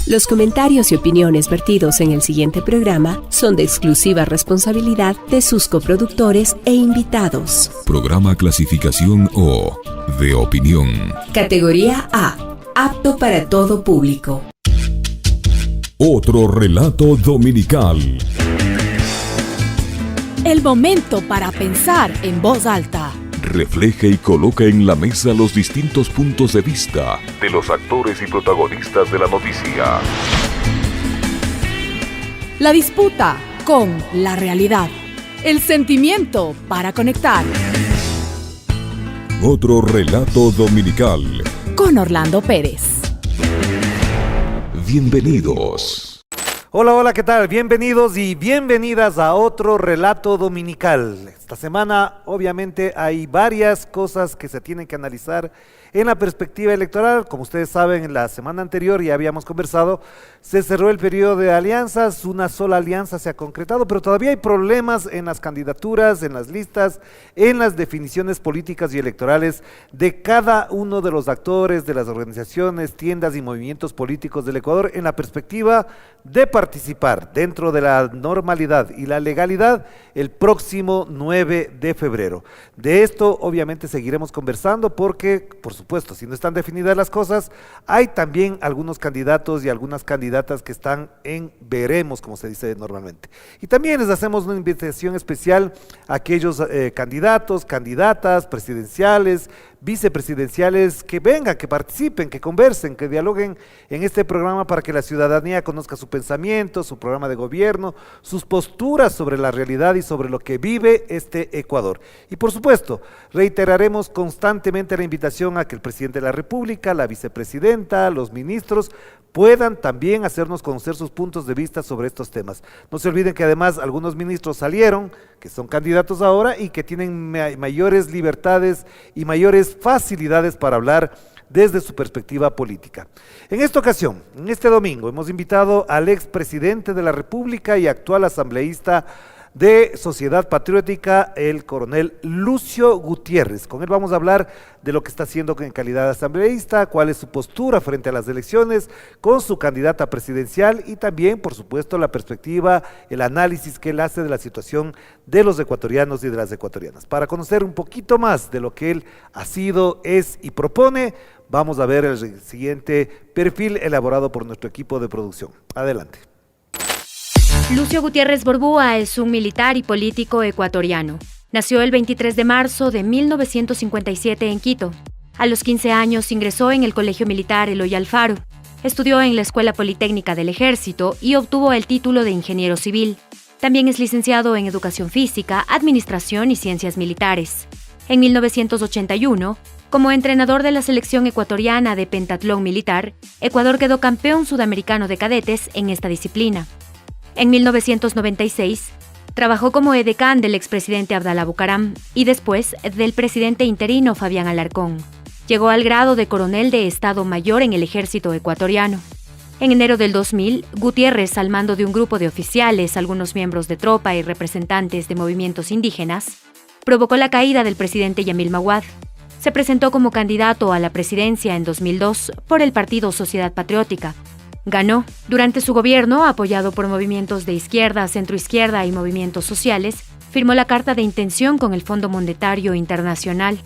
Los comentarios y opiniones vertidos en el siguiente programa son de exclusiva responsabilidad de sus coproductores e invitados. Programa clasificación O, de opinión. Categoría A, apto para todo público. Otro relato dominical. El momento para pensar en voz alta. Refleja y coloca en la mesa los distintos puntos de vista de los actores y protagonistas de la noticia. La disputa con la realidad. El sentimiento para conectar. Otro relato dominical. Con Orlando Pérez. Bienvenidos. Hola, hola, ¿qué tal? Bienvenidos y bienvenidas a otro relato dominical. Esta semana, obviamente, hay varias cosas que se tienen que analizar en la perspectiva electoral. Como ustedes saben, en la semana anterior ya habíamos conversado, se cerró el periodo de alianzas, una sola alianza se ha concretado, pero todavía hay problemas en las candidaturas, en las listas, en las definiciones políticas y electorales de cada uno de los actores, de las organizaciones, tiendas y movimientos políticos del Ecuador en la perspectiva de participar dentro de la normalidad y la legalidad el próximo 9 de febrero. De esto obviamente seguiremos conversando porque, por supuesto, si no están definidas las cosas, hay también algunos candidatos y algunas candidatas que están en veremos, como se dice normalmente. Y también les hacemos una invitación especial a aquellos candidatos, candidatas, presidenciales, vicepresidenciales, que vengan, que participen, que conversen, que dialoguen en este programa para que la ciudadanía conozca su pensamiento, su programa de gobierno, sus posturas sobre la realidad y sobre lo que vive este Ecuador. Y por supuesto, reiteraremos constantemente la invitación a que el presidente de la República, la vicepresidenta, los ministros puedan también hacernos conocer sus puntos de vista sobre estos temas. No se olviden que además algunos ministros salieron, que son candidatos ahora y que tienen mayores libertades y mayores facilidades para hablar desde su perspectiva política. En esta ocasión, en este domingo, hemos invitado al expresidente de la República y actual asambleísta de Sociedad Patriótica, el coronel Lucio Gutiérrez. Con él vamos a hablar de lo que está haciendo en calidad de asambleísta, cuál es su postura frente a las elecciones con su candidata presidencial y también, por supuesto, la perspectiva, el análisis que él hace de la situación de los ecuatorianos y de las ecuatorianas. Para conocer un poquito más de lo que él ha sido, es y propone, vamos a ver el siguiente perfil elaborado por nuestro equipo de producción. Adelante. Lucio Gutiérrez Borbúa es un militar y político ecuatoriano. Nació el 23 de marzo de 1957 en Quito. A los 15 años ingresó en el Colegio Militar Eloy Alfaro. Estudió en la Escuela Politécnica del Ejército y obtuvo el título de ingeniero civil. También es licenciado en Educación Física, Administración y Ciencias Militares. En 1981, como entrenador de la selección ecuatoriana de pentatlón militar, Ecuador quedó campeón sudamericano de cadetes en esta disciplina. En 1996, trabajó como edecán del expresidente Abdalá Bucaram y después del presidente interino Fabián Alarcón. Llegó al grado de coronel de Estado Mayor en el ejército ecuatoriano. En enero del 2000, Gutiérrez, al mando de un grupo de oficiales, algunos miembros de tropa y representantes de movimientos indígenas, provocó la caída del presidente Yamil Maguad. Se presentó como candidato a la presidencia en 2002 por el partido Sociedad Patriótica. Ganó. Durante su gobierno, apoyado por movimientos de izquierda, centroizquierda y movimientos sociales, firmó la carta de intención con el Fondo Monetario Internacional.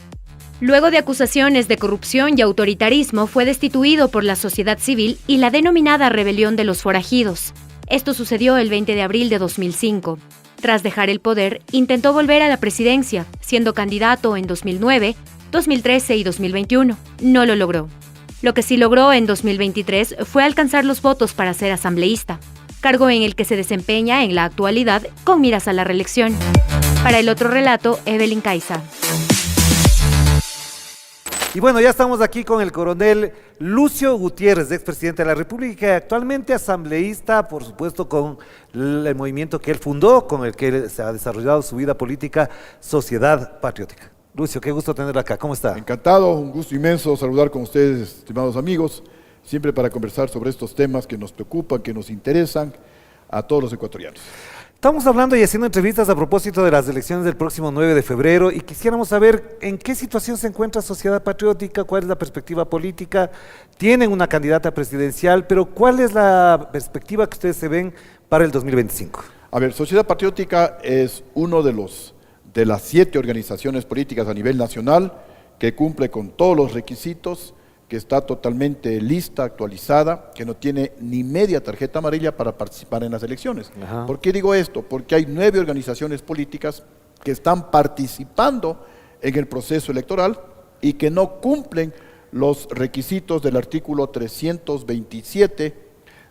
Luego de acusaciones de corrupción y autoritarismo, fue destituido por la sociedad civil y la denominada Rebelión de los Forajidos. Esto sucedió el 20 de abril de 2005. Tras dejar el poder, intentó volver a la presidencia, siendo candidato en 2009, 2013 y 2021. No lo logró. Lo que sí logró en 2023 fue alcanzar los votos para ser asambleísta, cargo en el que se desempeña en la actualidad con miras a la reelección. Para el otro relato, Evelyn Caiza. Y bueno, ya estamos aquí con el coronel Lucio Gutiérrez, expresidente de la República y actualmente asambleísta, por supuesto, con el movimiento que él fundó, con el que se ha desarrollado su vida política, Sociedad Patriótica. Lucio, qué gusto tenerlo acá. ¿Cómo está? Encantado, un gusto inmenso saludar con ustedes, estimados amigos, siempre para conversar sobre estos temas que nos preocupan, que nos interesan a todos los ecuatorianos. Estamos hablando y haciendo entrevistas a propósito de las elecciones del próximo 9 de febrero y quisiéramos saber en qué situación se encuentra Sociedad Patriótica, cuál es la perspectiva política. Tienen una candidata presidencial, pero ¿cuál es la perspectiva que ustedes se ven para el 2025? A ver, Sociedad Patriótica es uno de las 7 organizaciones políticas a nivel nacional que cumple con todos los requisitos, que está totalmente lista, actualizada, que no tiene ni media tarjeta amarilla para participar en las elecciones. Ajá. ¿Por qué digo esto? Porque hay 9 organizaciones políticas que están participando en el proceso electoral y que no cumplen los requisitos del artículo 327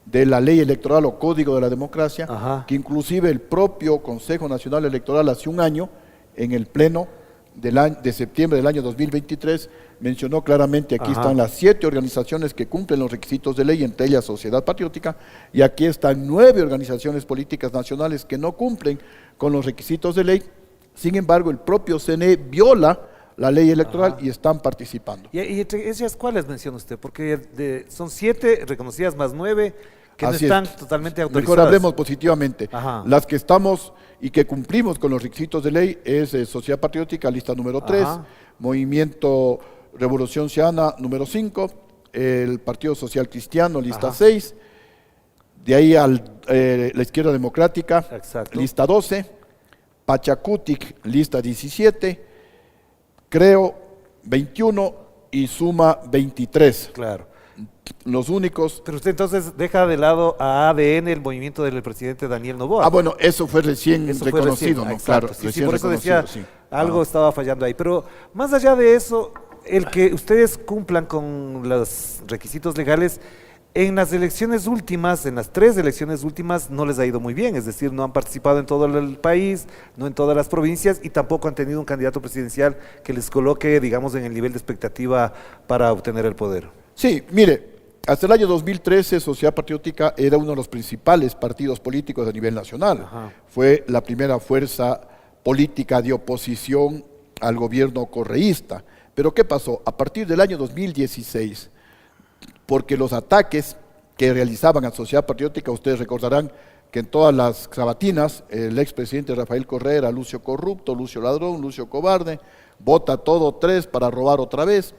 de la ley electoral o Código de la Democracia, Ajá. que inclusive el propio Consejo Nacional Electoral hace un año, en el pleno de septiembre del año 2023, mencionó claramente, aquí Ajá. están las 7 organizaciones que cumplen los requisitos de ley, entre ellas Sociedad Patriótica, y aquí están 9 organizaciones políticas nacionales que no cumplen con los requisitos de ley. Sin embargo, el propio CNE viola la ley electoral. Ajá. Y están participando. ¿Y entre esas cuáles menciona usted? Porque son 7 reconocidas más 9 que Así no están es. totalmente autorizadas. Mejor hablemos positivamente. Ajá. Las que estamos y que cumplimos con los requisitos de ley es Sociedad Patriótica, lista número 3, Ajá. Movimiento Revolución Ciudadana número 5, el Partido Social Cristiano, lista Ajá. 6, de ahí la Izquierda Democrática, Exacto. lista 12, Pachacutic, lista 17, Creo 21 y Suma 23. Claro. Los únicos. Pero usted entonces deja de lado a ADN, el movimiento del presidente Daniel Noboa. Ah, bueno, eso fue recién Eso fue reconocido, recién, ¿no? exacto. Claro, Sí, recién por eso decía, reconocido, sí. algo estaba fallando ahí. Pero más allá de eso, el que ustedes cumplan con los requisitos legales, en las elecciones últimas, en las 3 elecciones últimas, no les ha ido muy bien. Es decir, no han participado en todo el país, no en todas las provincias y tampoco han tenido un candidato presidencial que les coloque, digamos, en el nivel de expectativa para obtener el poder. Sí, mire, hasta el año 2013 Sociedad Patriótica era uno de los principales partidos políticos a nivel nacional. Ajá. Fue la primera fuerza política de oposición al gobierno correísta. Pero ¿qué pasó? A partir del año 2016, porque los ataques que realizaban a Sociedad Patriótica, ustedes recordarán que en todas las sabatinas, el expresidente Rafael Correa era Lucio corrupto, Lucio ladrón, Lucio cobarde, vota todo 3 para robar otra vez.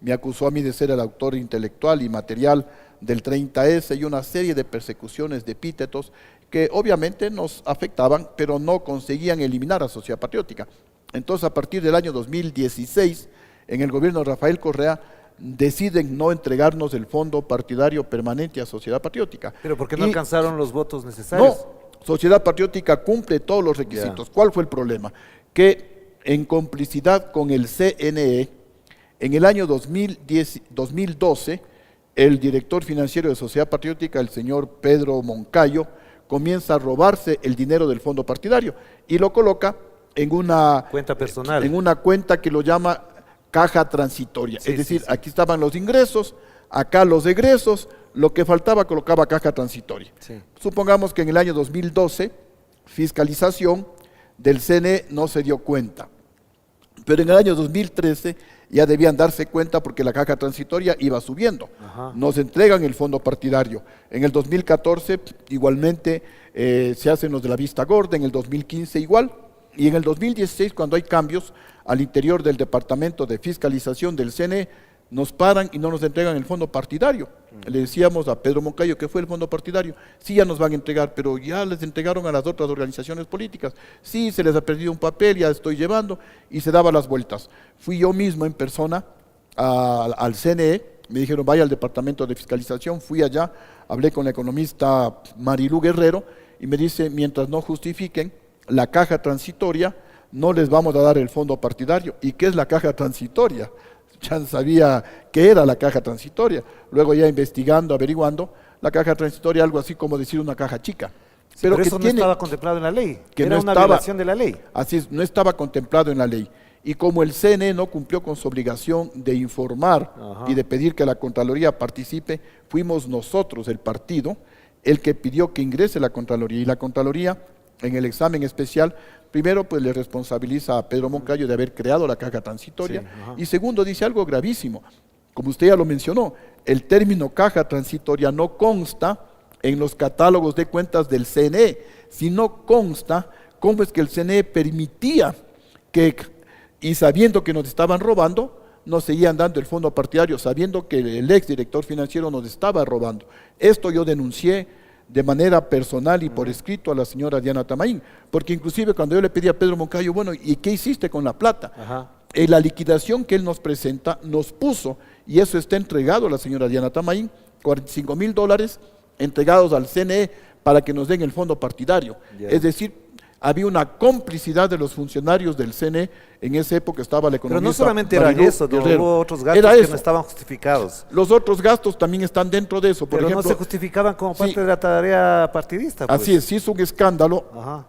Me acusó a mí de ser el autor intelectual y material del 30S y una serie de persecuciones de epítetos que obviamente nos afectaban, pero no conseguían eliminar a Sociedad Patriótica. Entonces, a partir del año 2016, en el gobierno de Rafael Correa, deciden no entregarnos el fondo partidario permanente a Sociedad Patriótica. ¿Pero por qué no alcanzaron los votos necesarios? No, Sociedad Patriótica cumple todos los requisitos. ¿Cuál fue el problema? Que en complicidad con el CNE, en el año 2012, el director financiero de Sociedad Patriótica, el señor Pedro Moncayo, comienza a robarse el dinero del fondo partidario y lo coloca en una cuenta personal, en una cuenta que lo llama caja transitoria. Sí, es decir, sí. aquí estaban los ingresos, acá los egresos, lo que faltaba colocaba caja transitoria. Sí. Supongamos que en el año 2012, fiscalización del CNE no se dio cuenta, pero en el año 2013 ya debían darse cuenta porque la caja transitoria iba subiendo. Ajá. Nos entregan el fondo partidario. En el 2014 igualmente se hacen los de la vista gorda, en el 2015 igual, y en el 2016 cuando hay cambios al interior del Departamento de Fiscalización del CNE, nos paran y no nos entregan el fondo partidario. Le decíamos a Pedro Moncayo que fue el fondo partidario. Sí, ya nos van a entregar, pero ya les entregaron a las otras organizaciones políticas. Sí, se les ha perdido un papel, ya estoy llevando, y se daba las vueltas. Fui yo mismo en persona al CNE, me dijeron vaya al Departamento de Fiscalización, fui allá, hablé con la economista Marilú Guerrero y me dice, mientras no justifiquen la caja transitoria, no les vamos a dar el fondo partidario. ¿Y qué es la caja transitoria? Ya sabía qué era la caja transitoria. Luego ya investigando, averiguando, la caja transitoria algo así como decir una caja chica. Sí, pero que que eso tiene, no estaba contemplado en la ley, que era no una estaba, violación de la ley. Así es, no estaba contemplado en la ley. Y como el CNE no cumplió con su obligación de informar Ajá. y de pedir que la Contraloría participe, fuimos nosotros, el partido, el que pidió que ingrese la Contraloría. Y la Contraloría, en el examen especial, primero pues le responsabiliza a Pedro Moncayo de haber creado la caja transitoria, Sí, ajá. y segundo dice algo gravísimo, como usted ya lo mencionó, el término caja transitoria no consta en los catálogos de cuentas del CNE. si no consta cómo es que el CNE permitía que, y sabiendo que nos estaban robando, nos seguían dando el fondo partidario, sabiendo que el exdirector financiero nos estaba robando. Esto yo denuncié de manera personal y por escrito a la señora Diana Tamaín, porque inclusive cuando yo le pedí a Pedro Moncayo, bueno, ¿y qué hiciste con la plata? Ajá. En la liquidación que él nos presenta, nos puso, y eso está entregado a la señora Diana Tamaín, $45,000 entregados al CNE para que nos den el fondo partidario. Ya. Es decir, había una complicidad de los funcionarios del CNE, en esa época estaba la economía. Pero no solamente era eso, ¿no? Hubo otros gastos Era que eso. no estaban justificados. Los otros gastos también están dentro de eso. Por Pero ejemplo, no se justificaban como parte sí, de la tarea partidista. Pues. así es, se hizo un escándalo Ajá.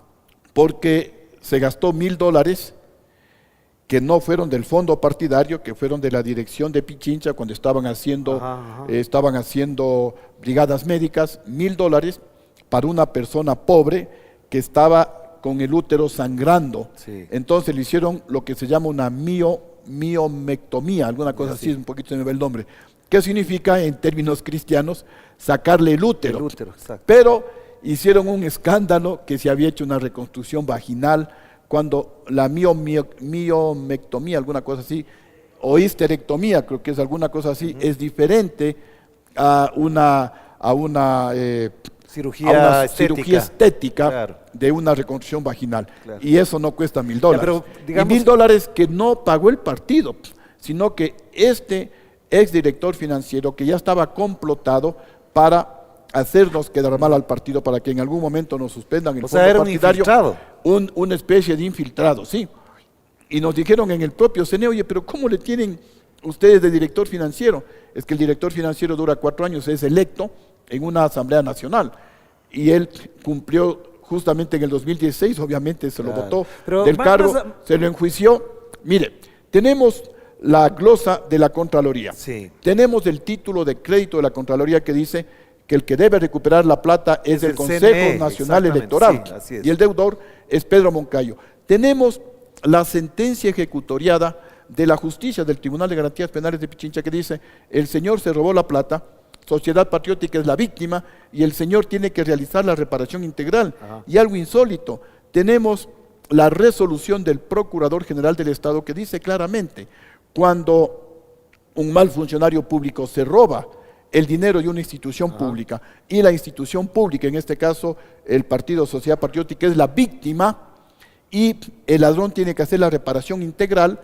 porque se gastó $1,000 que no fueron del fondo partidario, que fueron de la dirección de Pichincha cuando estaban haciendo, brigadas médicas, $1,000 para una persona pobre que estaba con el útero sangrando. Sí. Entonces le hicieron lo que se llama una miomectomía, alguna cosa así, un poquito se me va el nombre. ¿Qué significa en términos cristianos? Sacarle el útero. El útero, exacto. Pero hicieron un escándalo que se había hecho una reconstrucción vaginal cuando la miomectomía, alguna cosa así, o histerectomía, creo que es alguna cosa así, es diferente a una Cirugía estética Claro. de una reconstrucción vaginal. Claro. Y eso no cuesta $1,000. Ya, pero, digamos- y $1,000 que no pagó el partido, sino que este exdirector financiero que ya estaba complotado para hacernos quedar mal al partido, para que en algún momento nos suspendan el O sea, fondo era un partidario. infiltrado. Una especie de infiltrado, sí. Y nos dijeron en el propio CNE, oye, pero ¿cómo le tienen ustedes de director financiero? Es que el director financiero dura 4 años, es electo en una asamblea nacional. Y él cumplió justamente en el 2016, obviamente se lo Claro. votó Pero del cargo, más se lo enjuició. Mire, tenemos la glosa de la Contraloría. Sí. Tenemos el título de crédito de la Contraloría que dice que el que debe recuperar la plata es el el Consejo CNE, Nacional exactamente, Electoral, sí, así es. y el deudor es Pedro Moncayo. Tenemos la sentencia ejecutoriada de la justicia del Tribunal de Garantías Penales de Pichincha que dice, el señor se robó la plata, Sociedad Patriótica es la víctima y el señor tiene que realizar la reparación integral. Ajá. Y algo insólito, tenemos la resolución del Procurador General del Estado que dice claramente, cuando un mal funcionario público se roba el dinero de una institución pública y la institución pública, en este caso el Partido Sociedad Patriótica, es la víctima y el ladrón tiene que hacer la reparación integral,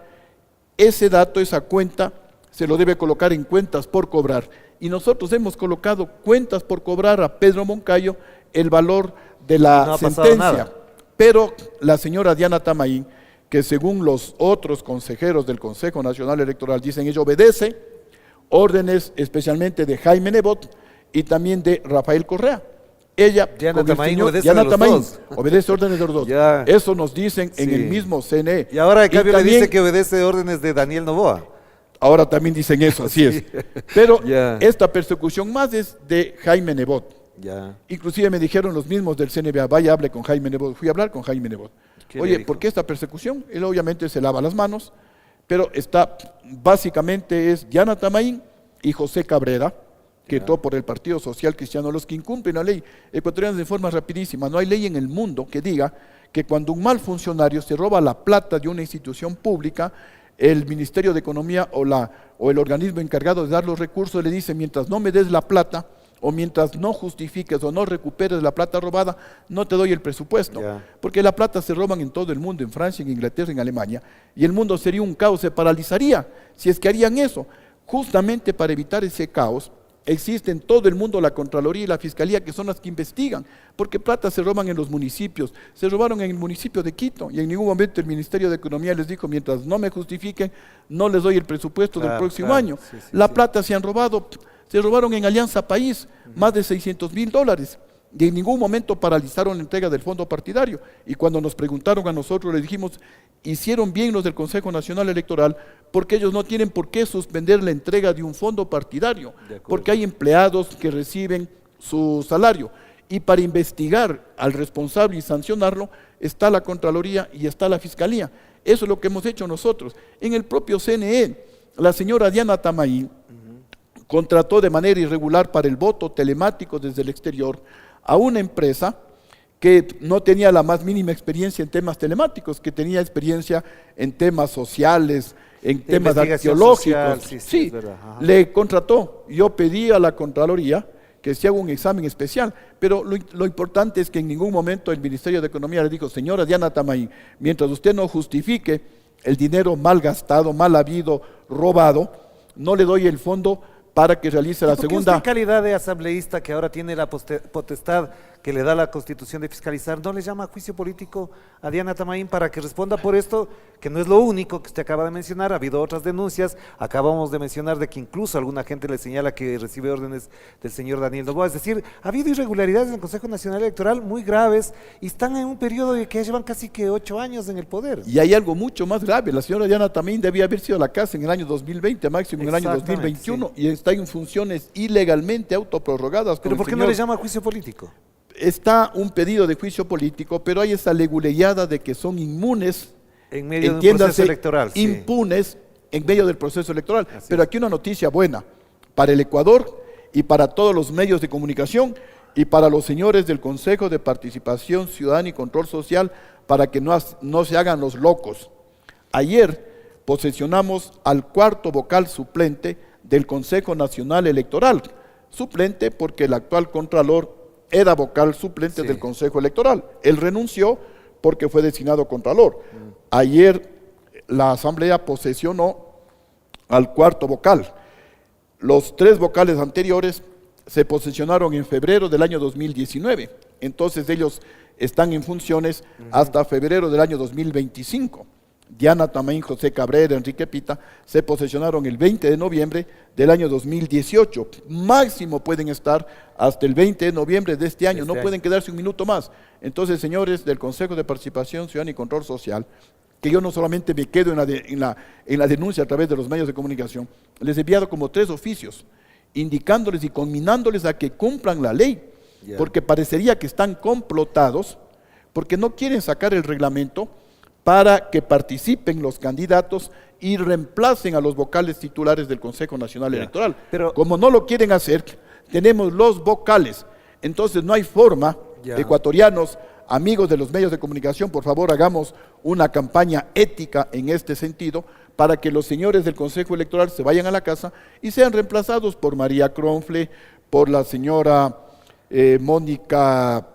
ese dato, esa cuenta, se lo debe colocar en cuentas por cobrar. Y nosotros hemos colocado cuentas por cobrar a Pedro Moncayo el valor de la No ha pasado sentencia. nada. Pero la señora Diana Tamaín, que según los otros consejeros del Consejo Nacional Electoral dicen, ella obedece órdenes especialmente de Jaime Nebot y también de Rafael Correa. Ella, Diana con el Tamaín señor- obedece Diana a los Tamaín dos. obedece órdenes de los dos. Ya. Eso nos dicen en Sí. el mismo CNE. Y ahora de cambio le también- dice que obedece órdenes de Daniel Noboa. Ahora también dicen eso, así es. Pero Ya. esta persecución más es de Jaime Nebot. Ya. Inclusive me dijeron los mismos del CNBA, vaya, hable con Jaime Nebot. Fui a hablar con Jaime Nebot. ¿Qué le Oye, dijo? ¿por qué esta persecución? Él obviamente se lava las manos, pero está, básicamente es Diana Tamaín y José Cabrera, que entró por el Partido Social Cristiano, los que incumplen la ley ecuatoriana de forma rapidísima. No hay ley en el mundo que diga que cuando un mal funcionario se roba la plata de una institución pública, el Ministerio de Economía o el organismo encargado de dar los recursos le dice, mientras no me des la plata, o mientras no justifiques o no recuperes la plata robada, no te doy el presupuesto. Ya. Porque la plata se roban en todo el mundo, en Francia, en Inglaterra, en Alemania, y el mundo sería un caos, se paralizaría si es que harían eso. Justamente para evitar ese caos, existe en todo el mundo la Contraloría y la Fiscalía, que son las que investigan, porque plata se roban en los municipios, se robaron en el municipio de Quito, y en ningún momento el Ministerio de Economía les dijo, mientras no me justifiquen, no les doy el presupuesto del Claro, próximo claro. año. Sí, sí, La sí. plata se robaron en Alianza País, más de $600,000, y en ningún momento paralizaron la entrega del fondo partidario. Y cuando nos preguntaron a nosotros, le dijimos, hicieron bien los del Consejo Nacional Electoral, porque ellos no tienen por qué suspender la entrega de un fondo partidario, De acuerdo. porque hay empleados que reciben su salario. Y para investigar al responsable y sancionarlo, está la Contraloría y está la Fiscalía. Eso es lo que hemos hecho nosotros. En el propio CNE, la señora Diana Tamaín contrató de manera irregular para el voto telemático desde el exterior a una empresa que no tenía la más mínima experiencia en temas telemáticos, que tenía experiencia en temas sociales, en De temas investigación arqueológicos. social, sí, Sí, es verdad, ajá. le contrató. Yo pedí a la Contraloría que se haga un examen especial, pero lo importante es que en ningún momento el Ministerio de Economía le dijo, señora Diana Tamaín, mientras usted no justifique el dinero mal gastado, mal habido, robado, no le doy el fondo para que realice la ¿Y por qué segunda. usted, en calidad de asambleísta que ahora tiene la potestad que le da la Constitución de fiscalizar, no le llama a juicio político a Diana Tamaín para que responda por esto, que no es lo único que usted acaba de mencionar? Ha habido otras denuncias, acabamos de mencionar de que incluso alguna gente le señala que recibe órdenes del señor Daniel Noboa, es decir, ha habido irregularidades en el Consejo Nacional Electoral muy graves y están en un periodo de que ya llevan casi que 8 años en el poder. Y hay algo mucho más grave, la señora Diana Tamaín debía haber sido a la casa en el año 2020, máximo en el año Exactamente, 2021, y está en funciones ilegalmente autoprorrogadas. ¿Pero por qué no le llama a juicio político? Está un pedido de juicio político, pero hay esa leguleyada de que son inmunes, En medio de un entiéndase, proceso electoral. Sí. impunes en medio del proceso electoral. Así Pero es. aquí una noticia buena para el Ecuador y para todos los medios de comunicación y para los señores del Consejo de Participación Ciudadana y Control Social, para que no se hagan los locos. Ayer posesionamos al cuarto vocal suplente del Consejo Nacional Electoral, suplente porque el actual Contralor era vocal suplente Sí. del Consejo Electoral. Él renunció porque fue designado Contralor. Ayer la Asamblea posesionó al cuarto vocal. Los 3 vocales anteriores se posesionaron en febrero del año 2019. Entonces ellos están en funciones hasta febrero del año 2025. Diana Tamaín, José Cabrera, Enrique Pita, se posesionaron el 20 de noviembre del año 2018. Máximo pueden estar hasta el 20 de noviembre de este año, no pueden quedarse un minuto más. Entonces, señores del Consejo de Participación Ciudadana y Control Social, que yo no solamente me quedo en la denuncia a través de los medios de comunicación, les he enviado como 3 oficios, indicándoles y conminándoles a que cumplan la ley, Ya. porque parecería que están complotados, porque no quieren sacar el reglamento para que participen los candidatos y reemplacen a los vocales titulares del Consejo Nacional Ya. Electoral. Pero- como no lo quieren hacer, tenemos los vocales. Entonces no hay forma, Ya. ecuatorianos, amigos de los medios de comunicación, por favor hagamos una campaña ética en este sentido para que los señores del Consejo Electoral se vayan a la casa y sean reemplazados por María Cronfle, por la señora Mónica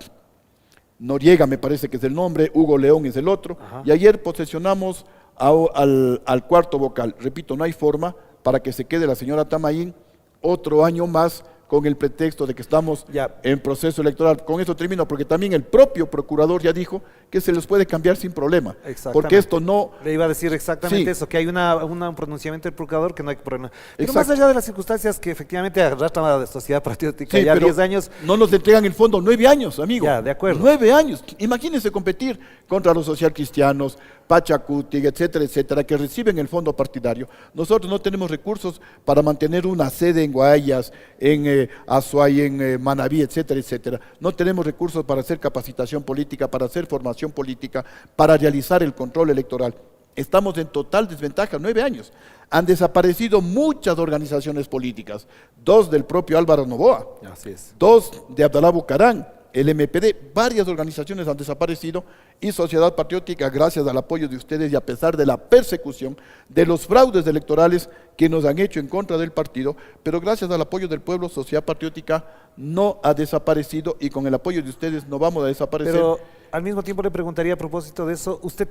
Noriega, me parece que es el nombre, Hugo León es el otro, Ajá. y ayer posesionamos al cuarto vocal. Repito, no hay forma para que se quede la señora Tamaín otro año más con el pretexto de que estamos Ya. en proceso electoral. Con eso termino, porque también el propio procurador ya dijo que se les puede cambiar sin problema, Exactamente. porque esto no... Le iba a decir exactamente Sí. eso, que hay un pronunciamiento del procurador que no hay problema. Pero Exacto. más allá de las circunstancias que efectivamente arrastran a la sociedad patriótica Sí, ya pero 10 años, no nos entregan el fondo 9 años, amigo. Ya, de acuerdo. 9 años. Imagínense competir contra los socialcristianos, Pachacuti, etcétera, etcétera, que reciben el fondo partidario. Nosotros no tenemos recursos para mantener una sede en Guayas, en Azuay, en Manabí, etcétera, etcétera. No tenemos recursos para hacer capacitación política, para hacer formación política, para realizar el control electoral. Estamos en total desventaja, 9 años. Han desaparecido muchas organizaciones políticas, 2 del propio Álvaro Noboa, así es. 2 de Abdalá Bucarán, el MPD, varias organizaciones han desaparecido y Sociedad Patriótica, gracias al apoyo de ustedes y a pesar de la persecución, de los fraudes electorales que nos han hecho en contra del partido, pero gracias al apoyo del pueblo, Sociedad Patriótica no ha desaparecido y con el apoyo de ustedes no vamos a desaparecer. Pero al mismo tiempo le preguntaría a propósito de eso, usted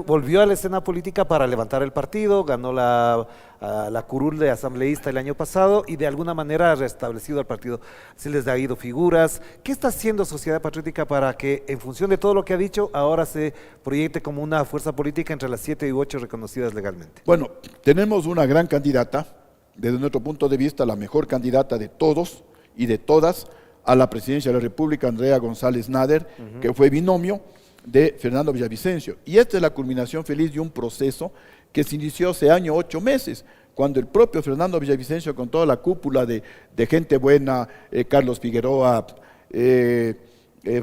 volvió a la escena política para levantar el partido, ganó la curul de asambleísta el año pasado y de alguna manera ha restablecido al partido. Se les ha ido figuras. ¿Qué está haciendo Sociedad Patriótica para que, en función de todo lo que ha dicho, ahora se proyecte como una fuerza política entre las 7 u 8 reconocidas legalmente? Bueno, tenemos una gran candidata, desde nuestro punto de vista, la mejor candidata de todos y de todas, a la presidencia de la República, Andrea González Nader, que fue binomio de Fernando Villavicencio. Y esta es la culminación feliz de un proceso que se inició hace 8 meses, cuando el propio Fernando Villavicencio, con toda la cúpula de gente buena, Carlos Figueroa,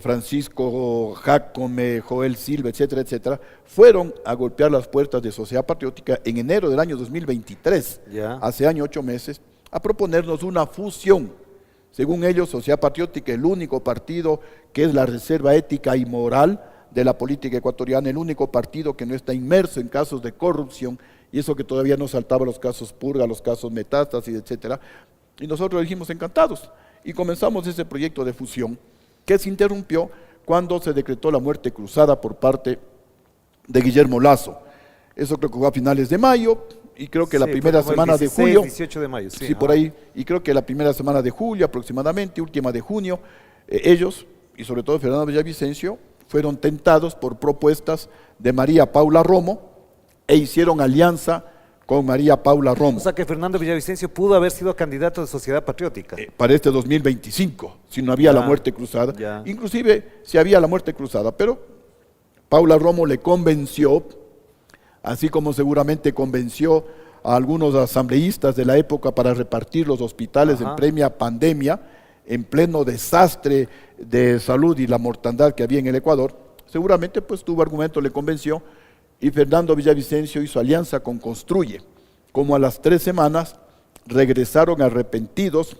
Francisco Jacome, Joel Silva, etcétera, etcétera, fueron a golpear las puertas de Sociedad Patriótica en enero del año 2023, Ya. hace 8 meses, a proponernos una fusión Según ellos, Sociedad Patriótica, el único partido que es la reserva ética y moral de la política ecuatoriana, el único partido que no está inmerso en casos de corrupción, y eso que todavía no saltaba los casos Purga, los casos Metástasis, etcétera. Y nosotros dijimos encantados, y comenzamos ese proyecto de fusión, que se interrumpió cuando se decretó la muerte cruzada por parte de Guillermo Lasso. Eso creo que fue a finales de mayo, y creo que la primera semana de julio, 18 de mayo, sí, por ahí, y creo que la primera semana de julio aproximadamente, última de junio, ellos, y sobre todo Fernando Villavicencio, fueron tentados por propuestas de María Paula Romo e hicieron alianza con María Paula Romo. O sea que Fernando Villavicencio pudo haber sido candidato de Sociedad Patriótica. Para este 2025, si no había la muerte cruzada. Ya. Inclusive si había la muerte cruzada, pero Paula Romo le convenció, así como seguramente convenció a algunos asambleístas de la época para repartir los hospitales en plena pandemia, en pleno desastre de salud y la mortandad que había en el Ecuador, seguramente pues tuvo argumento, le convenció, y Fernando Villavicencio hizo alianza con Construye. Como a las 3 semanas regresaron arrepentidos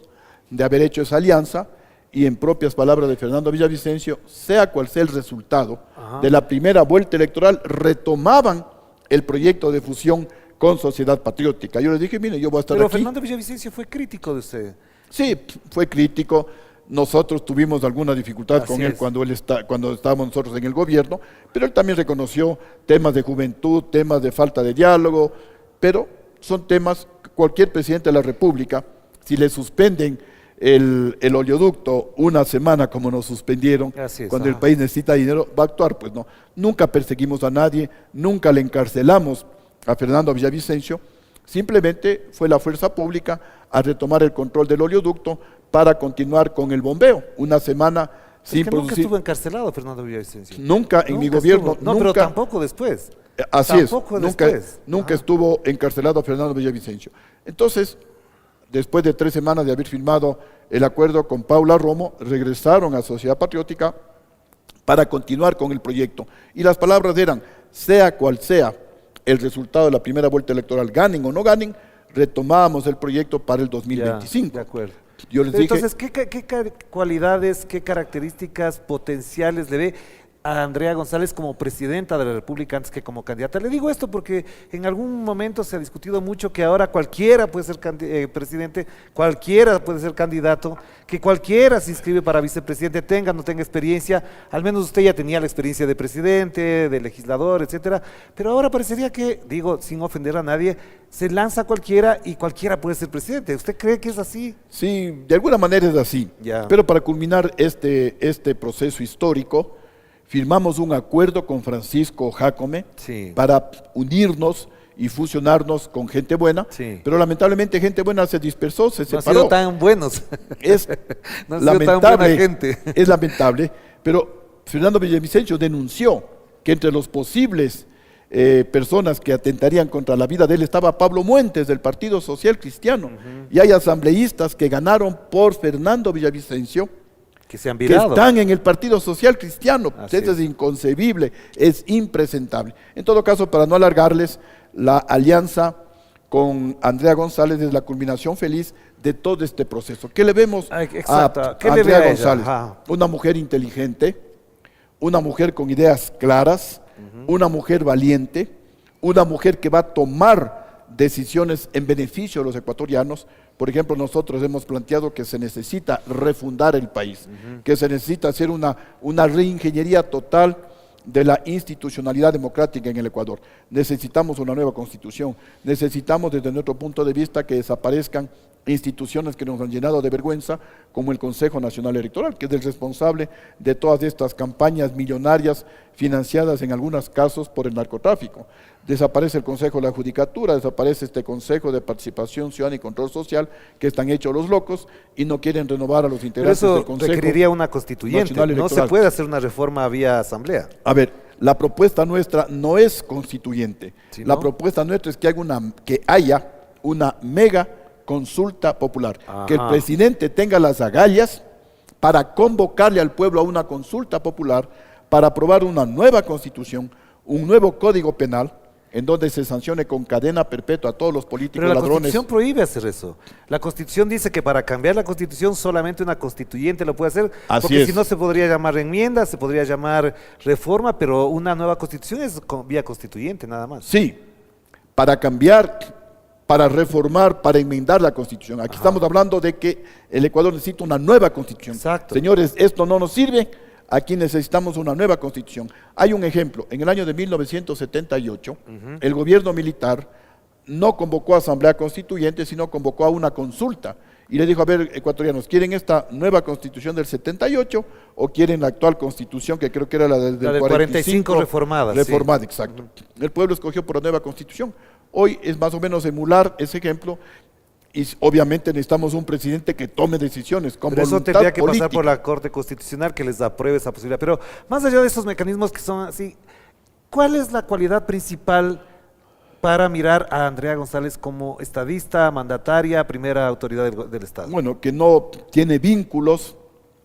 de haber hecho esa alianza, y en propias palabras de Fernando Villavicencio, sea cual sea el resultado de la primera vuelta electoral, retomaban el proyecto de fusión con Sociedad Patriótica. Yo les dije, mire, yo voy a estar Pero aquí. Fernando Villavicencio fue crítico de usted. Sí, fue crítico. Nosotros tuvimos alguna dificultad Así con él es. cuando estábamos nosotros en el gobierno, pero él también reconoció temas de juventud, temas de falta de diálogo, pero son temas que cualquier presidente de la República, si le suspenden el oleoducto una semana como nos suspendieron, Así es, cuando el país necesita dinero, va a actuar. Pues no, nunca perseguimos a nadie, nunca le encarcelamos a Fernando Villavicencio, simplemente fue la fuerza pública a retomar el control del oleoducto para continuar con el bombeo. Una semana sin Nunca producir. estuvo encarcelado Fernando Villavicencio. Nunca en mi Nunca gobierno, estuvo. No, nunca. pero tampoco después. Así es, Tampoco nunca, después. nunca estuvo encarcelado Fernando Villavicencio. Entonces, después de 3 semanas de haber firmado el acuerdo con Paula Romo, regresaron a Sociedad Patriótica para continuar con el proyecto. Y las palabras eran, sea cual sea el resultado de la primera vuelta electoral, ganen o no ganen, retomábamos el proyecto para el 2025. Ya, de acuerdo. Yo les Pero dije, entonces, ¿qué cualidades, qué características potenciales le ve a Andrea González como presidenta de la República antes que como candidata? Le digo esto porque en algún momento se ha discutido mucho que ahora cualquiera puede ser presidente, cualquiera puede ser candidato, que cualquiera se inscribe para vicepresidente, tenga o no tenga experiencia. Al menos usted ya tenía la experiencia de presidente, de legislador, etcétera, pero ahora parecería que, digo, sin ofender a nadie, se lanza cualquiera y cualquiera puede ser presidente. ¿Usted cree que es así? sí, de alguna manera es así. Ya. Pero para culminar este proceso histórico, firmamos un acuerdo con Francisco Jácome Sí. para unirnos y fusionarnos con gente buena, Sí. pero lamentablemente gente buena se dispersó, se No han separó. sido tan buenos. Es No han sido tan buena lamentable, gente. es lamentable, pero Fernando Villavicencio denunció que entre los posibles personas que atentarían contra la vida de él estaba Pablo Muentes del Partido Social Cristiano, y hay asambleístas que ganaron por Fernando Villavicencio, Que se han que virado. están en el Partido Social Cristiano. Así Eso es. es inconcebible, es impresentable. En todo caso, para no alargarles, la alianza con Andrea González es la culminación feliz de todo este proceso. ¿Qué le vemos Ay, exacto. a ¿Qué le ve Andrea a ella? González? Ajá. Una mujer inteligente, una mujer con ideas claras, una mujer valiente, una mujer que va a tomar decisiones en beneficio de los ecuatorianos. Por ejemplo, nosotros hemos planteado que se necesita refundar el país, que se necesita hacer una reingeniería total de la institucionalidad democrática en el Ecuador. Necesitamos una nueva constitución, necesitamos desde nuestro punto de vista que desaparezcan instituciones que nos han llenado de vergüenza, como el Consejo Nacional Electoral, que es el responsable de todas estas campañas millonarias financiadas en algunos casos por el narcotráfico. Desaparece el Consejo de la Judicatura, desaparece este Consejo de Participación Ciudadana y Control Social, que están hechos los locos y no quieren renovar a los Pero integrantes eso del Consejo requeriría una constituyente. Nacional No se Electoral. puede hacer una reforma vía asamblea. A ver, la propuesta nuestra no es constituyente. ¿Sí, La no? propuesta nuestra es que haya una mega consulta popular. Ajá. Que el presidente tenga las agallas para convocarle al pueblo a una consulta popular, para aprobar una nueva constitución, un nuevo código penal, en donde se sancione con cadena perpetua a todos los políticos Pero la ladrones. Constitución prohíbe hacer eso. La Constitución dice que para cambiar la Constitución solamente una constituyente lo puede hacer, Así porque es. si no se podría llamar enmienda, se podría llamar reforma, pero una nueva Constitución es vía constituyente nada más. Sí, para cambiar, para reformar, para enmendar la Constitución. Aquí estamos hablando de que el Ecuador necesita una nueva Constitución. Exacto. Señores, esto no nos sirve, aquí necesitamos una nueva Constitución. Hay un ejemplo, en el año de 1978, el gobierno militar no convocó a Asamblea Constituyente, sino convocó a una consulta. Y le dijo, a ver, ecuatorianos, ¿quieren esta nueva Constitución del 78 o quieren la actual Constitución, que creo que era la del 45 reformada, sí. Reformada, exacto. El pueblo escogió por la nueva Constitución. Hoy es más o menos emular ese ejemplo y obviamente necesitamos un presidente que tome decisiones con Pero eso voluntad tendría que política. pasar por la Corte Constitucional que les apruebe esa posibilidad. Pero más allá de esos mecanismos que son así, ¿cuál es la cualidad principal para mirar a Andrea González como estadista, mandataria, primera autoridad del Estado? Bueno, que no tiene vínculos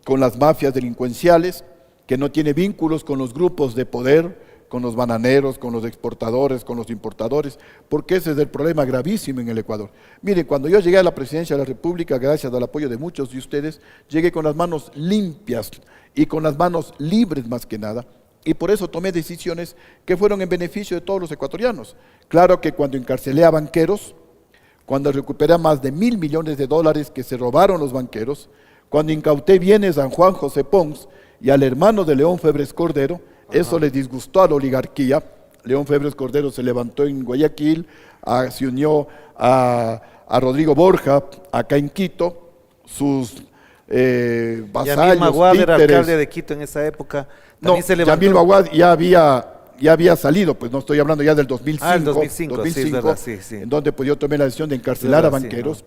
con las mafias delincuenciales, que no tiene vínculos con los grupos de poder, con los bananeros, con los exportadores, con los importadores, porque ese es el problema gravísimo en el Ecuador. Miren, cuando yo llegué a la presidencia de la República, gracias al apoyo de muchos de ustedes, llegué con las manos limpias y con las manos libres más que nada, y por eso tomé decisiones que fueron en beneficio de todos los ecuatorianos. Claro que cuando encarcelé a banqueros, cuando recuperé más de $1.000 millones que se robaron los banqueros, cuando incauté bienes a Juan José Pons y al hermano de León Febres Cordero, eso le disgustó a la oligarquía. León Febres Cordero se levantó en Guayaquil, se unió a Rodrigo Borja acá en Quito, sus vasallos, Yamil Maguad era títeres. alcalde de Quito en esa época. No, También se levantó. Yamil Maguad ya había salido, pues no estoy hablando ya del 2005, Ah, el 2005, sí, es verdad, sí. en donde pues, yo tomé la decisión de encarcelar a verdad, sí, banqueros,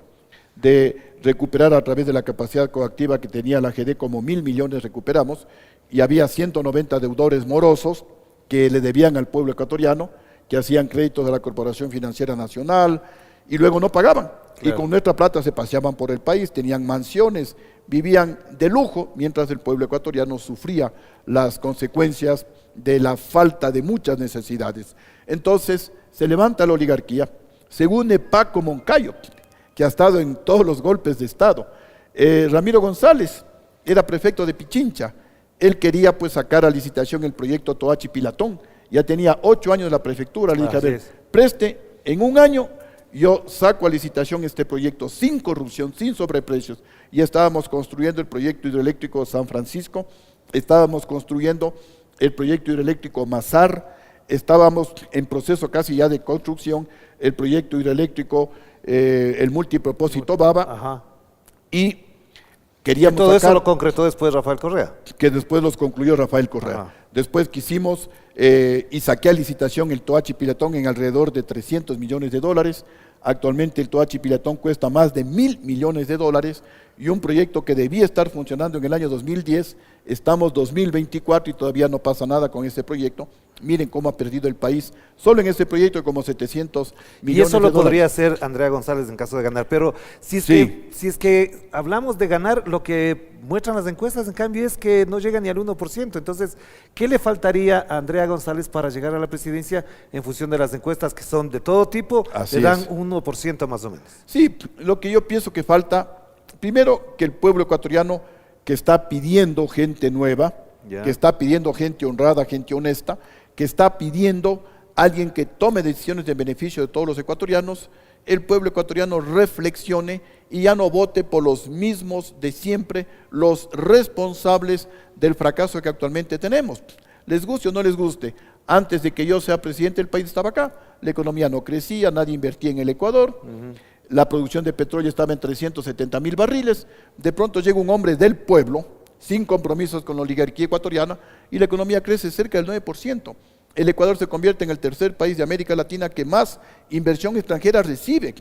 de recuperar a través de la capacidad coactiva que tenía la GD, como 1.000 millones recuperamos, y había 190 deudores morosos que le debían al pueblo ecuatoriano, que hacían créditos de la Corporación Financiera Nacional, y luego no pagaban. Y con nuestra plata se paseaban por el país, tenían mansiones, vivían de lujo, mientras el pueblo ecuatoriano sufría las consecuencias de la falta de muchas necesidades. Entonces se levanta la oligarquía, se une Paco Moncayo, que ha estado en todos los golpes de Estado. Ramiro González era prefecto de Pichincha, él quería pues sacar a licitación el proyecto Toachi Pilatón, ya tenía 8 años en la prefectura, le dije, a ver, preste, en un año yo saco a licitación este proyecto sin corrupción, sin sobreprecios, y estábamos construyendo el proyecto hidroeléctrico San Francisco, estábamos construyendo el proyecto hidroeléctrico Mazar, estábamos en proceso casi ya de construcción, el proyecto hidroeléctrico, el multipropósito Baba, y queríamos todo sacar, eso lo concretó después Rafael Correa. que después los concluyó Rafael Correa. Ajá. Después quisimos y saqué a licitación el Toachi Pilatón en alrededor de $300 millones. Actualmente el Toachi Pilatón cuesta más de $1.000 millones y un proyecto que debía estar funcionando en el año 2010, estamos 2024 y todavía no pasa nada con este proyecto. Miren cómo ha perdido el país, solo en este proyecto como 700 millones. Y eso lo podría hacer Andrea González en caso de ganar. Pero si es que hablamos de ganar, lo que muestran las encuestas, en cambio, es que no llega ni al 1%. Entonces, ¿qué le faltaría a Andrea González para llegar a la presidencia en función de las encuestas que son de todo tipo? Así le dan es. 1% más o menos. Sí, lo que yo pienso que falta, primero que el pueblo ecuatoriano que está pidiendo gente nueva, que está pidiendo gente honrada, gente honesta, que está pidiendo alguien que tome decisiones en beneficio de todos los ecuatorianos, el pueblo ecuatoriano reflexione y ya no vote por los mismos de siempre, los responsables del fracaso que actualmente tenemos. Les guste o no les guste, antes de que yo sea presidente el país estaba acá, la economía no crecía, nadie invertía en el Ecuador, la producción de petróleo estaba en 370,000 barriles, de pronto llega un hombre del pueblo, sin compromisos con la oligarquía ecuatoriana, y la economía crece cerca del 9%. El Ecuador se convierte en el tercer país de América Latina que más inversión extranjera recibe.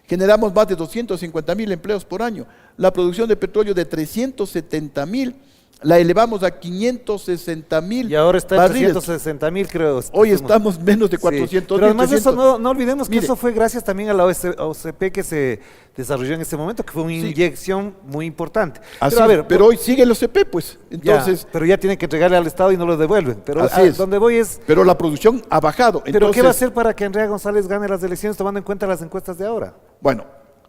Generamos más de 250,000 empleos por año. La producción de petróleo de 370,000 la elevamos a 560,000 Y ahora está en barriles. 360,000, creo. Hoy estamos menos de 400. Pero además de eso, no olvidemos que Mire, eso fue gracias también a la OCP que se desarrolló en ese momento, que fue una inyección muy importante. así Pero a ver, pero hoy sigue el OCP, pues. Entonces, pero ya tienen que entregarle al Estado y no lo devuelven. Pero Así es. donde voy es, pero la producción ha bajado. ¿pero qué Entonces, va a hacer para que Andrea González gane las elecciones tomando en cuenta las encuestas de ahora? Bueno,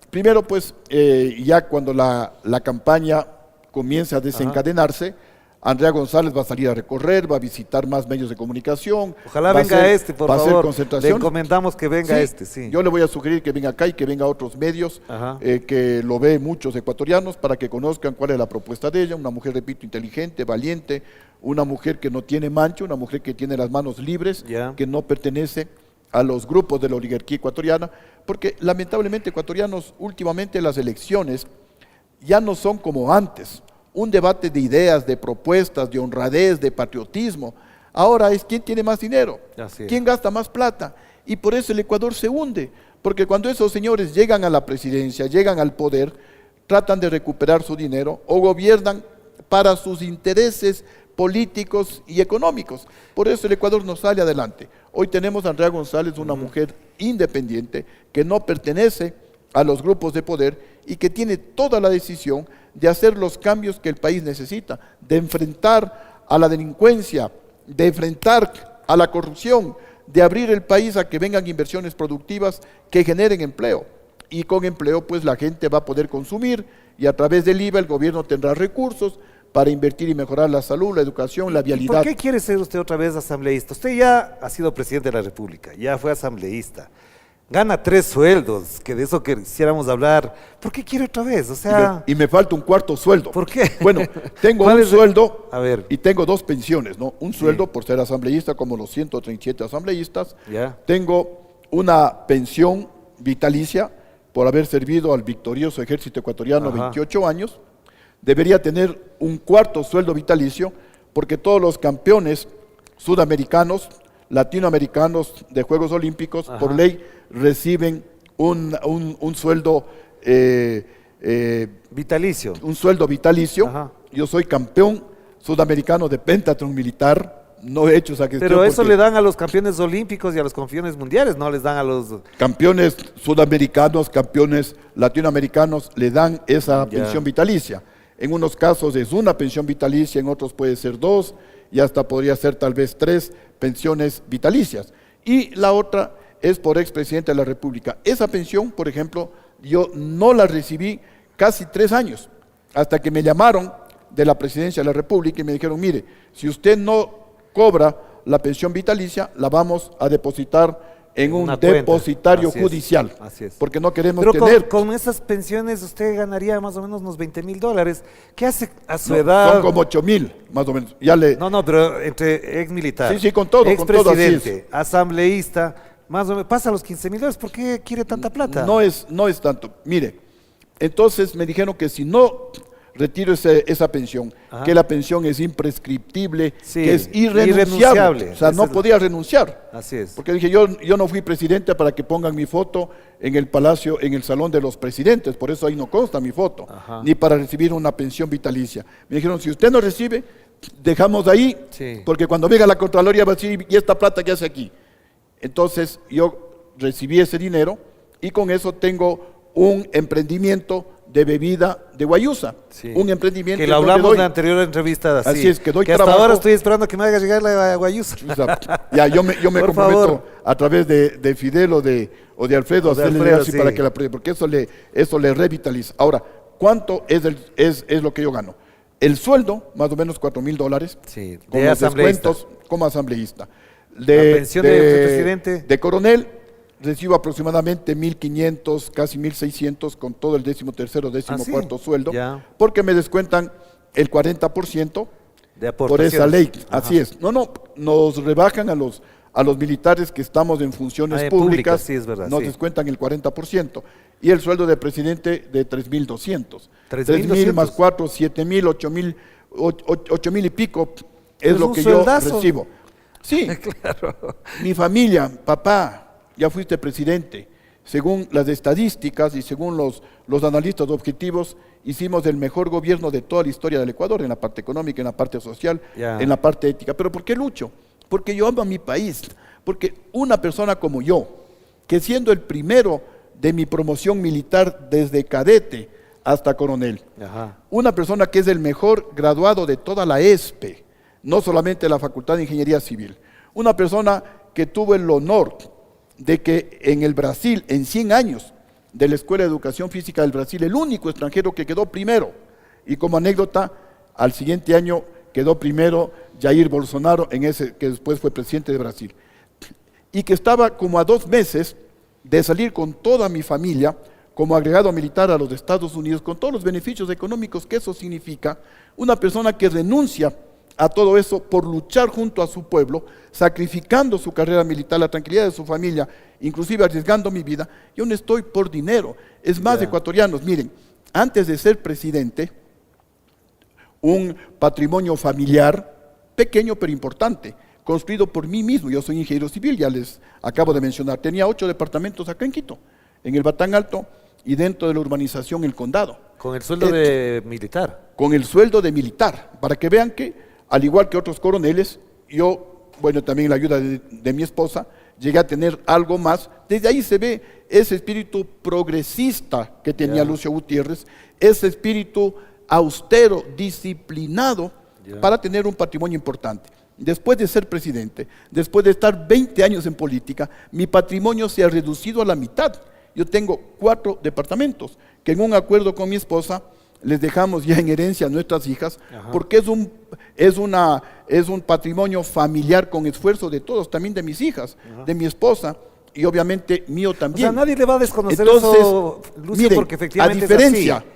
primero pues ya cuando la campaña comience a desencadenarse, Andrea González va a salir a recorrer, va a visitar más medios de comunicación. Ojalá va a venga hacer- por va a hacer favor. Le concentración. encomendamos que venga sí. Yo le voy a sugerir que venga acá y que venga a otros medios, Ajá. que lo ve muchos ecuatorianos, para que conozcan cuál es la propuesta de ella. Una mujer, repito, inteligente, valiente, una mujer que no tiene mancho, una mujer que tiene las manos libres, Ya. que no pertenece a los grupos de la oligarquía ecuatoriana, porque lamentablemente ecuatorianos, últimamente las elecciones ya no son como antes, un debate de ideas, de propuestas, de honradez, de patriotismo. Ahora es quién tiene más dinero, Así es. quién gasta más plata, y por eso el Ecuador se hunde, porque cuando esos señores llegan a la presidencia, llegan al poder, tratan de recuperar su dinero o gobiernan para sus intereses políticos y económicos. Por eso el Ecuador no sale adelante. Hoy tenemos a Andrea González, una mujer independiente que no pertenece a los grupos de poder y que tiene toda la decisión de hacer los cambios que el país necesita, de enfrentar a la delincuencia, de enfrentar a la corrupción, de abrir el país a que vengan inversiones productivas que generen empleo. Y con empleo pues la gente va a poder consumir y a través del IVA el gobierno tendrá recursos para invertir y mejorar la salud, la educación, la ¿Y vialidad. por qué quiere ser usted otra vez asambleísta? Usted ya ha sido presidente de la República, ya fue asambleísta, gana 3 sueldos, que de eso quisiéramos hablar. ¿Por qué quiere otra vez? O sea, Y me falta un cuarto sueldo. ¿por qué? Bueno, tengo ¿Cuál un es? sueldo A ver. y tengo 2 pensiones, ¿no? Un sueldo por ser asambleísta, como los 137 asambleístas. Ya. Tengo una pensión vitalicia por haber servido al victorioso ejército ecuatoriano Ajá. 28 años. Debería tener un cuarto sueldo vitalicio porque todos los campeones sudamericanos, latinoamericanos de Juegos Olímpicos, Ajá. por ley reciben un sueldo Vitalicio. un sueldo vitalicio. Ajá. Yo soy campeón sudamericano de pentatlón militar, no he hecho esa gestión. Pero eso porque le dan a los campeones olímpicos y a los campeones mundiales, no les dan a los... campeones sudamericanos, campeones latinoamericanos le dan esa Ya. pensión vitalicia. En unos casos es una pensión vitalicia, en otros puede ser 2 y hasta podría ser tal vez 3 pensiones vitalicias. Y la otra es por expresidente de la República. Esa pensión, por ejemplo, yo no la recibí casi 3 años, hasta que me llamaron de la presidencia de la República y me dijeron, mire, si usted no cobra la pensión vitalicia, la vamos a depositar en un Una cuenta. depositario Así es, judicial, así es. porque no queremos Pero tener... con esas pensiones usted ganaría más o menos unos $20,000. ¿Qué hace a su No, edad? son como 8,000, más o menos. Ya le, No, pero entre ex militar, Sí, sí, con todo, expresidente, asambleísta, más o menos, pasa los $15,000. ¿Por qué quiere tanta plata? no es tanto. Mire, entonces me dijeron que si no retiro esa pensión, Ajá. que la pensión es imprescriptible, Sí, que es irrenunciable. irrenunciable. O sea, no Esa es la- podía renunciar. Así es. Porque dije, yo no fui presidente para que pongan mi foto en el palacio, en el salón de los presidentes, por eso ahí no consta mi foto, Ajá. ni para recibir una pensión vitalicia. Me dijeron, si usted no recibe, dejamos ahí, Sí. porque cuando venga la Contraloría va a decir, ¿y esta plata qué hace aquí? Entonces yo recibí ese dinero y con eso tengo un emprendimiento de bebida de guayusa, Sí. un emprendimiento que lo donde hablamos doy- en la anterior entrevista. Así es, que doy hasta trabajo. ahora estoy esperando que me haga llegar la guayusa. O sea, ya, yo me Por comprometo favor. a través de Fidel o de Alfredo a O de hacerle Alfredo, así sí. para que la porque eso le revitaliza. Ahora, ¿cuánto es lo que yo gano? El sueldo, más o menos $4,000, Sí, con de los asambleísta. descuentos como asambleísta. La pensión de presidente. De coronel, recibo aproximadamente 1,500, casi 1,600 con todo el 13º, 14º sí, sueldo, ya. porque me descuentan el 40% De por esa aportaciones. ley. Ajá. Así es. No, nos rebajan a los militares que estamos en funciones Ah, públicas, sí, es verdad, nos sí. descuentan el 40%. Y el sueldo de presidente de 3,200. 3,200. Más 4, 7,000, 8,000 y pico es Es lo un que sueldazo. yo recibo. Sí, mi familia, papá, ya fuiste presidente. Según las estadísticas y según los analistas objetivos, hicimos el mejor gobierno de toda la historia del Ecuador, en la parte económica, en la parte social, Ya. en la parte ética. ¿Pero por qué lucho? Porque yo amo a mi país, porque una persona como yo, que siendo el primero de mi promoción militar desde cadete hasta coronel, Ajá. una persona que es el mejor graduado de toda la ESPE, no solamente de la Facultad de Ingeniería Civil, una persona que tuvo el honor de que en el Brasil, en 100 años de la Escuela de Educación Física del Brasil, el único extranjero que quedó primero, y como anécdota, al siguiente año quedó primero Jair Bolsonaro, en ese que después fue presidente de Brasil, y que estaba como a 2 meses de salir con toda mi familia como agregado militar a los Estados Unidos, con todos los beneficios económicos que eso significa, una persona que renuncia a todo eso por luchar junto a su pueblo, sacrificando su carrera militar, la tranquilidad de su familia, inclusive arriesgando mi vida. Yo no estoy por dinero. Es más, ecuatorianos, miren, antes de ser presidente, un patrimonio familiar, pequeño pero importante, construido por mí mismo. Yo soy ingeniero civil, ya les acabo de mencionar. Tenía 8 departamentos acá en Quito, en el Batán Alto y dentro de la urbanización El Condado. Con el sueldo de militar. Con el sueldo de militar, para que vean que, al igual que otros coroneles, yo, bueno, también la ayuda de mi esposa, llegué a tener algo más. Desde ahí se ve ese espíritu progresista que tenía Lucio Gutiérrez, ese espíritu austero, disciplinado, para tener un patrimonio importante. Después de ser presidente, después de estar 20 años en política, mi patrimonio se ha reducido a la mitad. Yo tengo 4 departamentos, que en un acuerdo con mi esposa les dejamos ya en herencia a nuestras hijas, porque es un patrimonio familiar con esfuerzo de todos, también de mis hijas, de mi esposa, y obviamente mío también. O sea, nadie le va a desconocer Entonces, eso, Lucio, miren, porque efectivamente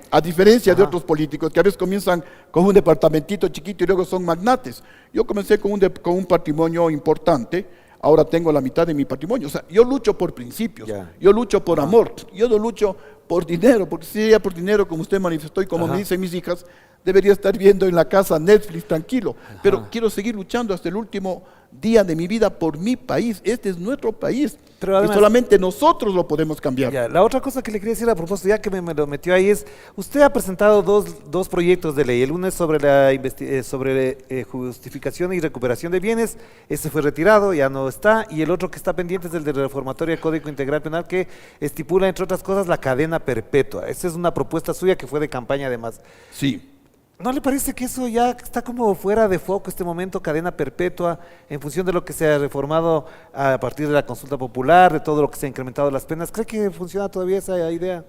a diferencia de otros políticos que a veces comienzan con un departamentito chiquito y luego son magnates. Yo comencé con un patrimonio importante, ahora tengo la mitad de mi patrimonio. O sea, yo lucho por principios, yo lucho por amor, yo no lucho por dinero, porque si sería por dinero, como usted manifestó y como me dicen mis hijas, debería estar viendo en la casa Netflix tranquilo, pero quiero seguir luchando hasta el último día de mi vida por mi país. Este es nuestro país, Pero además, y solamente nosotros lo podemos cambiar. Ya, la otra cosa que le quería decir a propósito, ya que me lo metió ahí, es, usted ha presentado dos proyectos de ley. El uno es sobre justificación y recuperación de bienes, ese fue retirado, ya no está, y el otro que está pendiente es el de reformatoria del Código Integral Penal, que estipula, entre otras cosas, la cadena perpetua. Esa es una propuesta suya que fue de campaña además. Sí. ¿No le parece que eso ya está como fuera de foco este momento, cadena perpetua, en función de lo que se ha reformado a partir de la consulta popular, de todo lo que se ha incrementado las penas? ¿Cree que funciona todavía esa idea?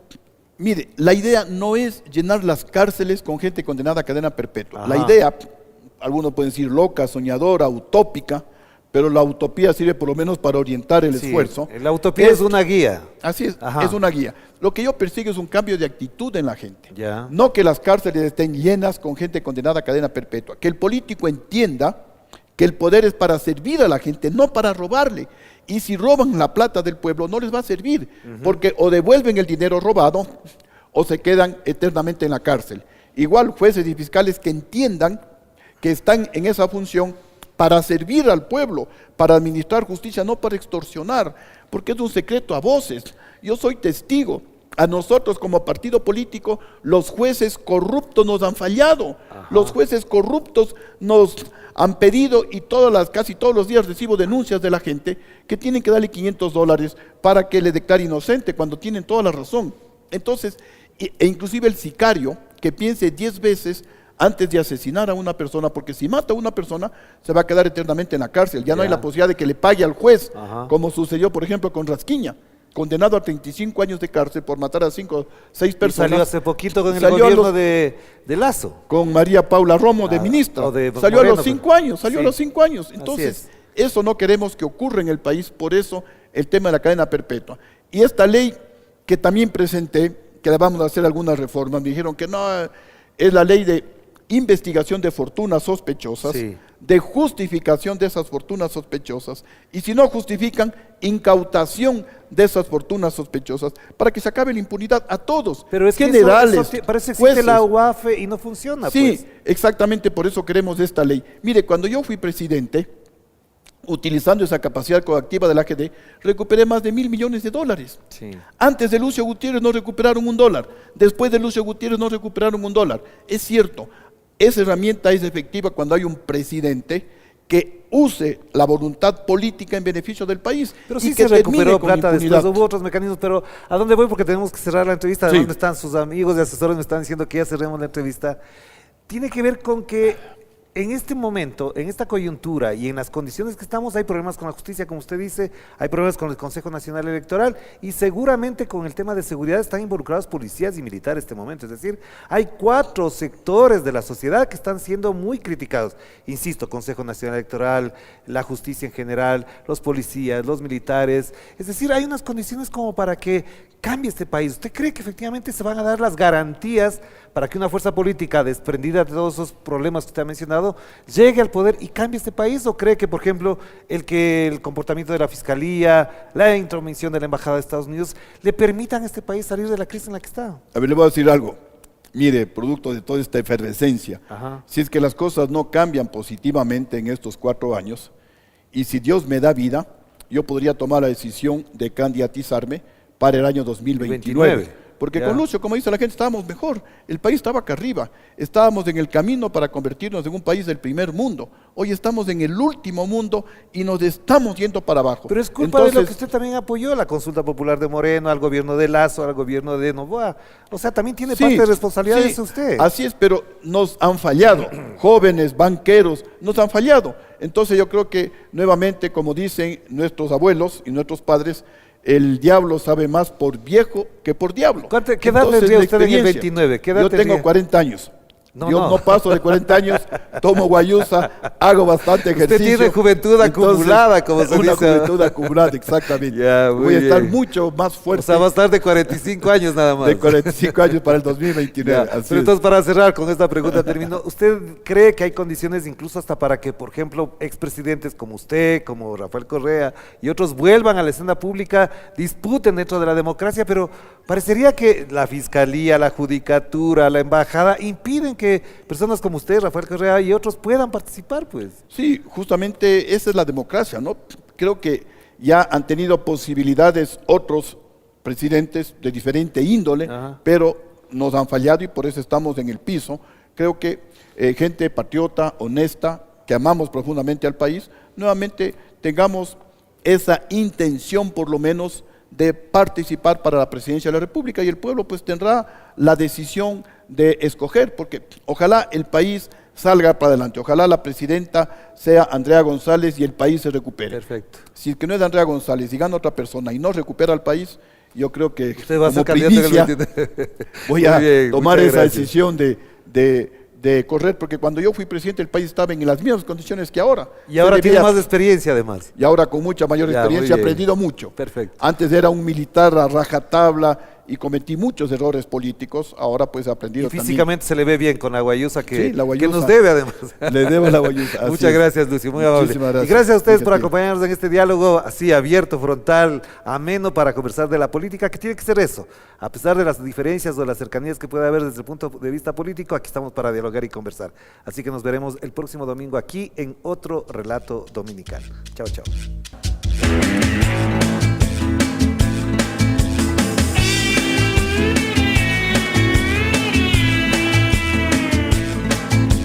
Mire, la idea no es llenar las cárceles con gente condenada a cadena perpetua. Ajá. La idea, algunos pueden decir loca, soñadora, utópica, pero la utopía sirve por lo menos para orientar el esfuerzo. La utopía es una guía. Así es, Ajá. es una guía. Lo que yo persigo es un cambio de actitud en la gente. Ya. No que las cárceles estén llenas con gente condenada a cadena perpetua. Que el político entienda que el poder es para servir a la gente, no para robarle. Y si roban la plata del pueblo, no les va a servir, porque o devuelven el dinero robado o se quedan eternamente en la cárcel. Igual jueces y fiscales que entiendan que están en esa función para servir al pueblo, para administrar justicia, no para extorsionar, porque es un secreto a voces. Yo soy testigo. A nosotros como partido político, los jueces corruptos nos han fallado. Ajá. Los jueces corruptos nos han pedido, y casi todos los días recibo denuncias de la gente que tienen que darle $500 para que le declare inocente, cuando tienen toda la razón. Entonces, e inclusive el sicario, que piense 10 veces antes de asesinar a una persona, porque si mata a una persona, se va a quedar eternamente en la cárcel. Ya no hay la posibilidad de que le pague al juez, como sucedió, por ejemplo, con Rasquiña, condenado a 35 años de cárcel por matar a 5 o 6 personas. Y salió hace poquito con el gobierno de Lazo. Con María Paula Romo de ministra. Salió Moreno, a los 5 años, salió a los 5 años. Entonces, eso no queremos que ocurra en el país, por eso el tema de la cadena perpetua. Y esta ley que también presenté, que le vamos a hacer algunas reformas, me dijeron que no, es la ley de investigación de fortunas sospechosas, de justificación de esas fortunas sospechosas, y si no justifican, incautación de esas fortunas sospechosas, para que se acabe la impunidad a todos, pero es generales, que parece que existe la UAFE y no funciona. Sí, pues. Exactamente por eso queremos esta ley. Mire, cuando yo fui presidente, utilizando esa capacidad coactiva del AGD, recuperé más de $1.000 millones. Sí. Antes de Lucio Gutiérrez no recuperaron $1, después de Lucio Gutiérrez no recuperaron $1. Es cierto, esa herramienta es efectiva cuando hay un presidente que use la voluntad política en beneficio del país. Pero y sí que se recuperó termine con plata, impunidad. después hubo otros mecanismos, pero ¿a dónde voy? Porque tenemos que cerrar la entrevista. Sí. ¿Dónde están sus amigos y asesores? Me están diciendo que ya cerremos la entrevista. Tiene que ver con que en este momento, en esta coyuntura y en las condiciones que estamos, hay problemas con la justicia, como usted dice, hay problemas con el Consejo Nacional Electoral y seguramente con el tema de seguridad están involucrados policías y militares en este momento. Es decir, hay 4 sectores de la sociedad que están siendo muy criticados. Insisto, Consejo Nacional Electoral, la justicia en general, los policías, los militares. Es decir, hay unas condiciones como para que cambie este país. ¿Usted cree que efectivamente se van a dar las garantías para que una fuerza política desprendida de todos esos problemas que usted ha mencionado llegue al poder y cambie este país? ¿O cree que, por ejemplo, el comportamiento de la Fiscalía, la intromisión de la Embajada de Estados Unidos le permitan a este país salir de la crisis en la que está? A ver, le voy a decir algo. Mire, producto de toda esta efervescencia, si es que las cosas no cambian positivamente en estos 4 años, y si Dios me da vida, yo podría tomar la decisión de candidatizarme para el año 2029. Porque con Lucio, como dice la gente, estábamos mejor. El país estaba acá arriba. Estábamos en el camino para convertirnos en un país del primer mundo. Hoy estamos en el último mundo y nos estamos yendo para abajo. Pero es culpa de lo que usted también apoyó, la consulta popular de Moreno, al gobierno de Lazo, al gobierno de Noboa. O sea, también tiene parte de responsabilidad de eso usted. Así es, pero nos han fallado. Jóvenes, banqueros, nos han fallado. Entonces yo creo que nuevamente, como dicen nuestros abuelos y nuestros padres, el diablo sabe más por viejo que por diablo. ¿Qué edad tendría usted en el 29? ¿Qué edad yo tengo 40 años. No, yo no paso de 40 años, tomo guayusa, hago bastante ejercicio. Usted tiene juventud acumulada, como se dice. Una juventud acumulada, exactamente. Ya, voy a estar bien. mucho más fuerte. O sea, va a estar de 45 años nada más. De 45 años para el 2029. Ya, pero entonces, para cerrar con esta pregunta, termino. ¿Usted cree que hay condiciones incluso hasta para que, por ejemplo, expresidentes como usted, como Rafael Correa y otros vuelvan a la escena pública, disputen dentro de la democracia, pero parecería que la Fiscalía, la Judicatura, la Embajada impiden que personas como usted, Rafael Correa y otros puedan participar, pues? Sí, justamente esa es la democracia, ¿no? Creo que ya han tenido posibilidades otros presidentes de diferente índole, pero nos han fallado y por eso estamos en el piso. Creo que gente patriota, honesta, que amamos profundamente al país, nuevamente tengamos esa intención por lo menos de participar para la presidencia de la República y el pueblo pues tendrá la decisión de escoger, porque ojalá el país salga para adelante, ojalá la presidenta sea Andrea González y el país se recupere. Perfecto. Si es que no es Andrea González y gana otra persona y no recupera al país, yo creo que usted va a ser como primicia voy a tomar esa gracias. decisión de correr, porque cuando yo fui presidente el país estaba en las mismas condiciones que ahora. Y ahora tiene más experiencia además. Y ahora con mucha mayor experiencia he aprendido mucho. Perfecto. Antes era un militar a rajatabla y cometí muchos errores políticos, ahora pues he aprendido y físicamente también. Se le ve bien con la guayusa que, Sí, la guayusa. que nos debe además. Le debo la guayusa. Muchas gracias, Lucio, muy amable. Gracias. Y gracias a ustedes por Gracias. acompañarnos en este diálogo así abierto, frontal, ameno para conversar de la política, que tiene que ser eso. A pesar de las diferencias o las cercanías que puede haber desde el punto de vista político, aquí estamos para dialogar y conversar. Así que nos veremos el próximo domingo aquí en otro Relato Dominical. Chao, chao.